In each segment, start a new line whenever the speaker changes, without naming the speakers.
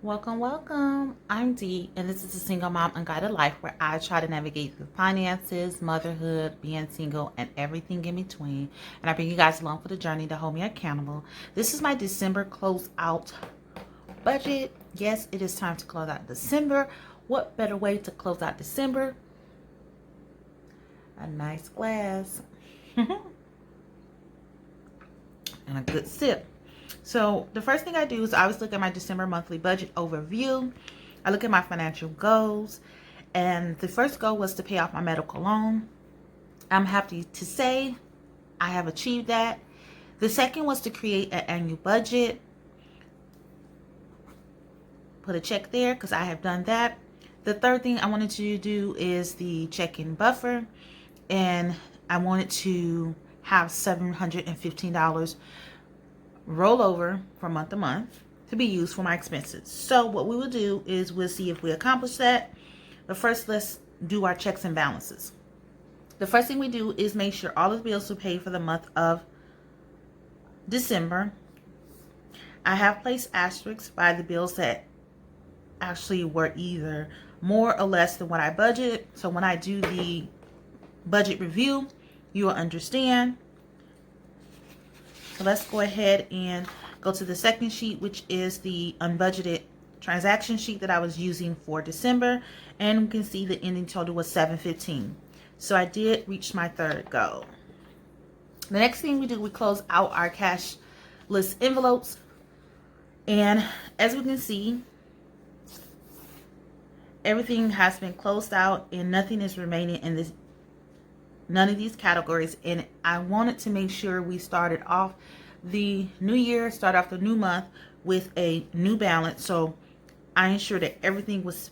Welcome, welcome. I'm Dee, and this is a single mom unguided life where I try to navigate through finances, motherhood, being single, and everything in between. And I bring you guys along for the journey to hold me accountable. This is my December closeout budget. Yes, it is time to close out December. What better way to close out December? A nice glass and a good sip. So the first thing I do is I always look at my December monthly budget overview. I look at my financial goals, and the first goal was to pay off my medical loan. I'm happy to say I have achieved that. The second was to create an annual budget. Put a check there because I have done that. The third thing I wanted to do is the check-in buffer, and I wanted to have $715 roll over from month to month to be used for my expenses. So what we will do is we'll see if we accomplish that. But first, let's do our checks and balances. The first thing we do is make sure all of the bills are paid for the month of December. I have placed asterisks by the bills that actually were either more or less than what I budgeted. So when I do the budget review, you will understand. So let's go ahead and go to the second sheet, which is the unbudgeted transaction sheet that I was using for December. And we can see the ending total was $715. So I did reach my third goal. The next thing we do, we close out our cash list envelopes. And as we can see, everything has been closed out and nothing is remaining in this, none of these categories. And I wanted to make sure we started off the new year, start off the new month with a new balance. So I ensured that everything was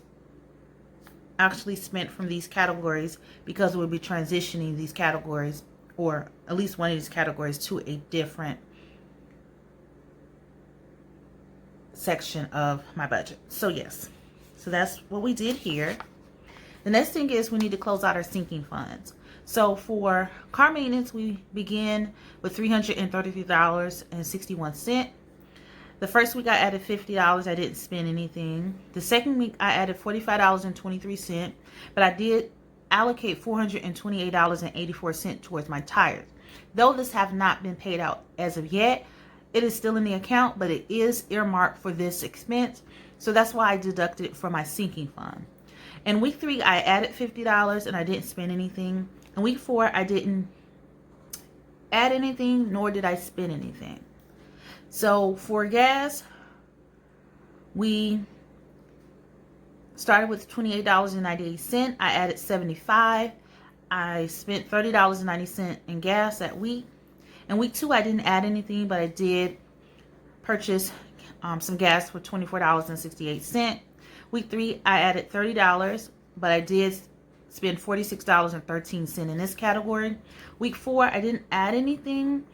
actually spent from these categories, because we'll be transitioning these categories, or at least one of these categories, to a different section of my budget. So yes, so that's what we did here. The next thing is we need to close out our sinking funds. So for car maintenance, we begin with $333.61. The first week I added $50. I didn't spend anything. The second week I added $45.23, but I did allocate $428.84 towards my tires. Though this have not been paid out as of yet, it is still in the account, but it is earmarked for this expense. So that's why I deducted it from my sinking fund. In week 3, I added $50 and I didn't spend anything. In week 4, I didn't add anything, nor did I spend anything. So for gas, we started with $28.98. I added $75. I spent $30.90 in gas that week. In week 2, I didn't add anything, but I did purchase some gas for $24.68. Week 3, I added $30, but I did spend $46.13 in this category. Week 4, I didn't add anything,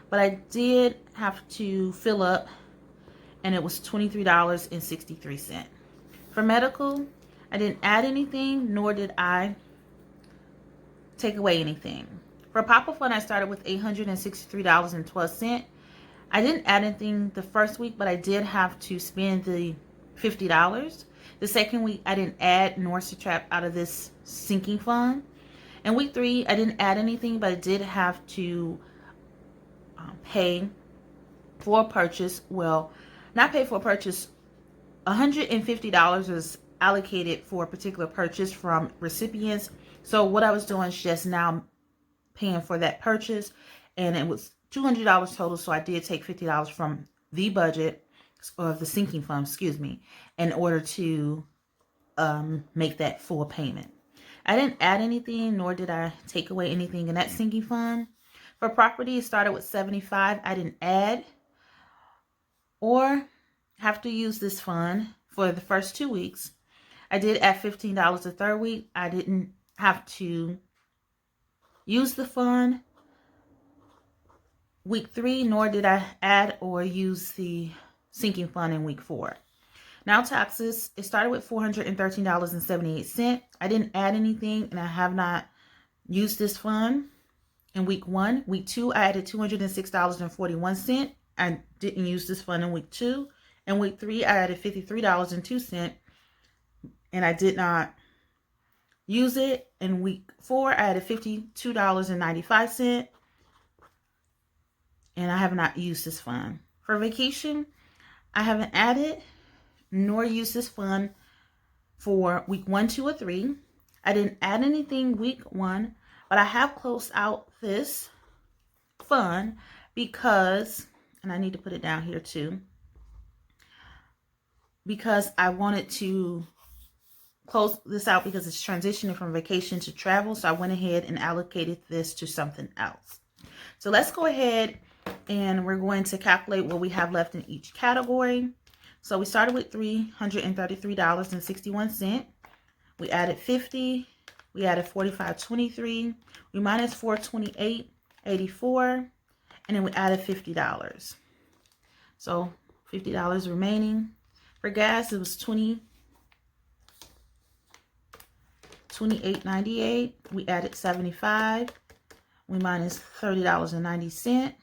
but I did have to fill up, and it was $23.63. For medical, I didn't add anything, nor did I take away anything. For Papa Fund, I started with $863.12. I didn't add anything the first week, but I did have to spend the $50. The second week, I didn't add nor subtract out of this sinking fund. In week 3, I didn't add anything, but I did have to pay for a purchase. Well, not pay for a purchase. $150 was allocated for a particular purchase from recipients. So what I was doing is just now paying for that purchase, and it was $200 total. So I did take $50 from the budget, or the sinking fund, excuse me, in order to make that full payment. I didn't add anything, nor did I take away anything in that sinking fund. For property, it started with $75. I didn't add or have to use this fund for the first 2 weeks. I did add $15 the third week. I didn't have to use the fund week 3, nor did I add or use the sinking fund in week 4. Now taxes, it started with $413.78. I didn't add anything, and I have not used this fund in week 1. Week 2, I added $206.41. I didn't use this fund in week 2. In week 3, I added $53.02, and I did not use it. In week 4, I added $52.95, and I have not used this fund. For vacation, I haven't added nor used this fund for week 1, 2, or 3. I didn't add anything week 1, but I have closed out this fund because, and I need to put it down here too, because I wanted to close this out because it's transitioning from vacation to travel. So I went ahead and allocated this to something else. So let's go ahead and we're going to calculate what we have left in each category. So we started with $333.61. We added 50. We added 45.23. We minus 428.84, and then we added $50. So $50 remaining. For gas, it was $28.98. We added 75. We minus $30.90.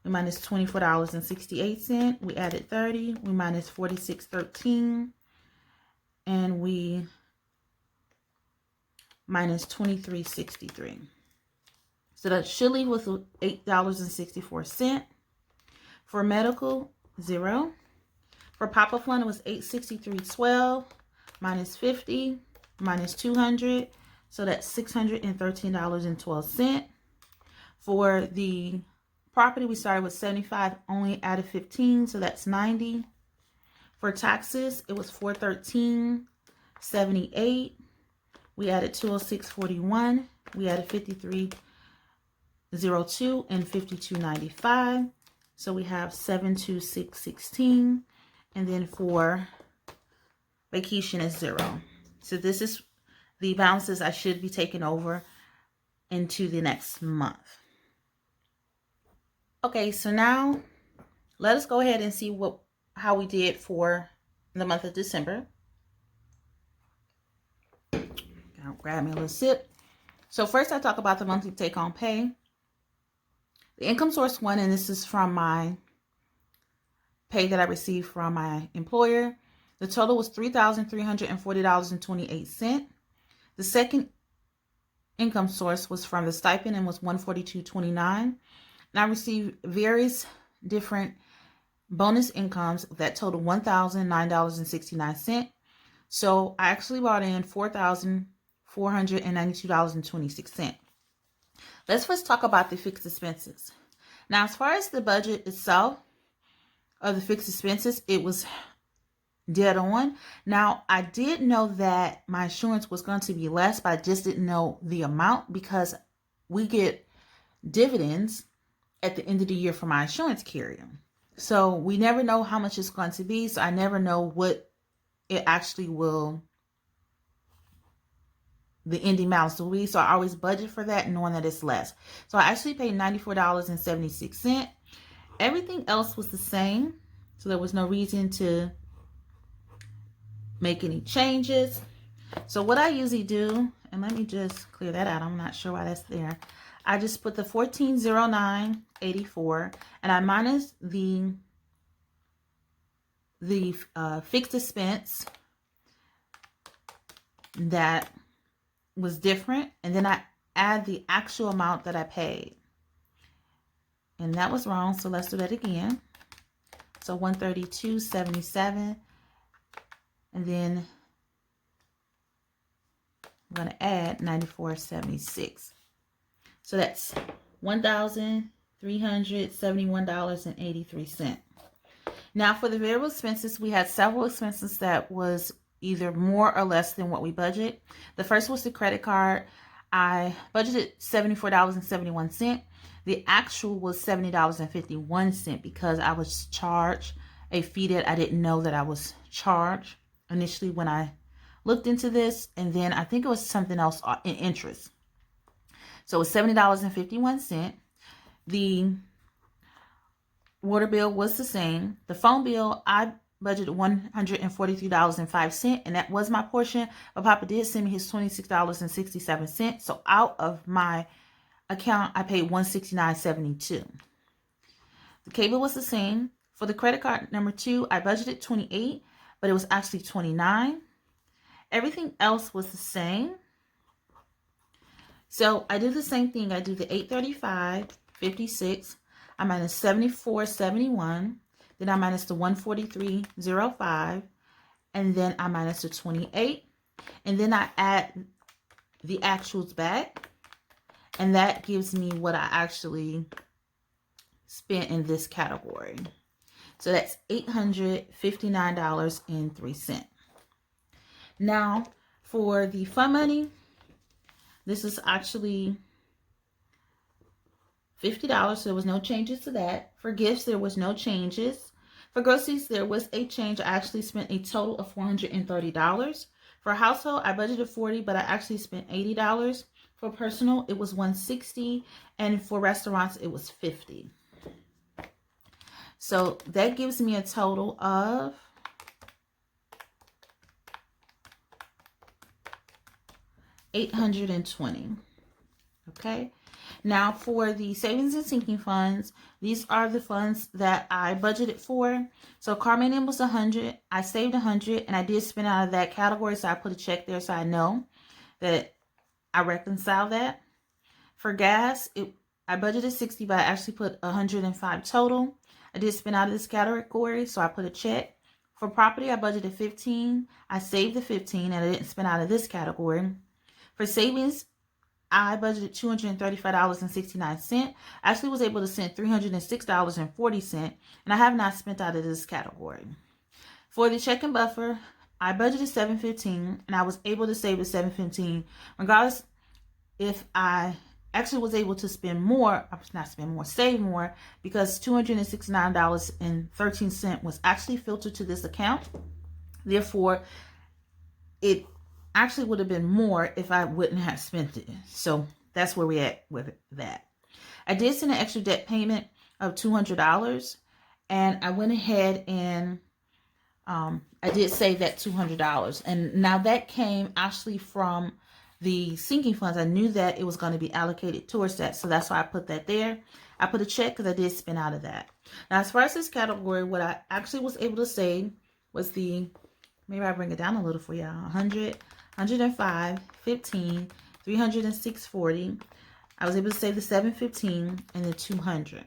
We minus $24.68. We added 30. We minus 46.13, and we minus 23.63. So that should leave with $8.64. For medical, 0. For Pop-Up Fund, it was $863.12 minus 50 minus 200. So that's $613.12. For the property, we started with 75, only added 15, so that's 90. For taxes, it was $413.78. We added $206.41. We added $53.02 and $52.95. So we have $726.16. And then for vacation is 0. So this is the balances I should be taking over into the next month. Okay, so now let us go ahead and see how we did for the month of December. I'll grab me a little sip. So first I talk about the monthly take-home pay. The income source one, and this is from my pay that I received from my employer. The total was $3,340.28. The second income source was from the stipend and was $142.29. And I received various different bonus incomes that totaled $1,009.69. So I actually brought in $4,492.26. Let's first talk about the fixed expenses. Now, as far as the budget itself of the fixed expenses, it was dead on. Now, I did know that my insurance was going to be less, but I just didn't know the amount because we get dividends at the end of the year from my insurance carrier. So we never know how much it's going to be. So I never know what it actually will, the ending balance will be. So I always budget for that, knowing that it's less. So I actually paid $94.76. Everything else was the same. So there was no reason to make any changes. So what I usually do, and let me just clear that out. I'm not sure why that's there. I just put the $1409.84 and I minus the fixed expense that was different, and then I add the actual amount that I paid. And that was wrong, so let's do that again. So $132.77, and then I'm going to add $94.76. So that's $1,371.83. Now for the variable expenses, we had several expenses that was either more or less than what we budget. The first was the credit card. I budgeted $74.71. The actual was $70.51 because I was charged a fee that I didn't know that I was charged initially when I looked into this, and then I think it was something else in interest. So it was $70.51. The water bill was the same. The phone bill, I budgeted $143.05, and that was my portion. But Papa did send me his $26.67. So out of my account, I paid $169.72. The cable was the same. For the credit card number 2, I budgeted $28, but it was actually $29. Everything else was the same. So I do the same thing. I do the $835.56. I minus $74.71. Then I minus the $143.05. And then I minus the 28. And then I add the actuals back. And that gives me what I actually spent in this category. So that's $859.03. Now, for the fun money, this is actually $50, so there was no changes to that. For gifts, there was no changes. For groceries, there was a change. I actually spent a total of $430. For household, I budgeted $40, but I actually spent $80. For personal, it was $160, and for restaurants, it was $50. So that gives me a total of $820. Okay. Now for the savings and sinking funds, these are the funds that I budgeted for. So car maintenance was $100. I saved $100, and I did spend out of that category, so I put a check there so I know that I reconcile that. For gas, I budgeted $60, but I actually put $105 total. I did spend out of this category, so I put a check. For property, I budgeted $15. I saved the $15, and I didn't spend out of this category. For savings, I budgeted $235.69. I actually was able to send $306.40, and I have not spent out of this category. For the checking buffer, I budgeted $715, and I was able to save the $715, regardless if I actually was able to spend more, save more, because $269.13 was actually filtered to this account. Therefore, it actually would have been more if I wouldn't have spent it. So that's where we're at with that. I did send an extra debt payment of $200, and I went ahead and I did save that $200. And now that came actually from the sinking funds. I knew that it was going to be allocated towards that, so that's why I put that there. I put a check because I did spend out of that. Now, as far as this category, what I actually was able to save was maybe I bring it down a little for y'all, 100, 105, 15, 306.40. I was able to save the 715 and the 200.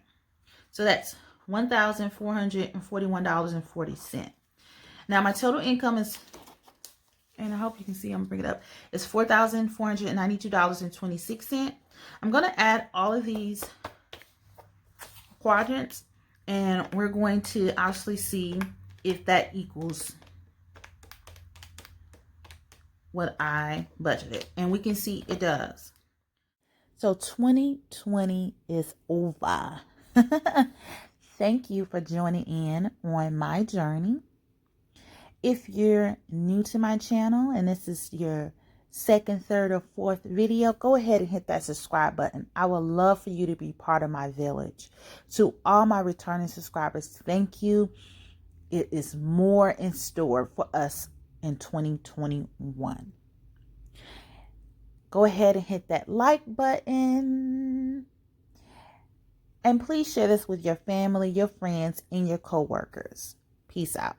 So that's $1,441.40. Now my total income is, and I hope you can see, I'm gonna bring it up, it's $4,492.26. I'm gonna add all of these quadrants, and we're going to actually see if that equals what I budgeted, and we can see it does. So 2020 is over. Thank you for joining in on my journey. If you're new to my channel and this is your second, third, or fourth video, go ahead and hit that subscribe button. I would love for you to be part of my village. To all my returning subscribers, thank you. It is more in store for us in 2021. Go ahead and hit that like button. And please share this with your family, your friends, and your coworkers. Peace out.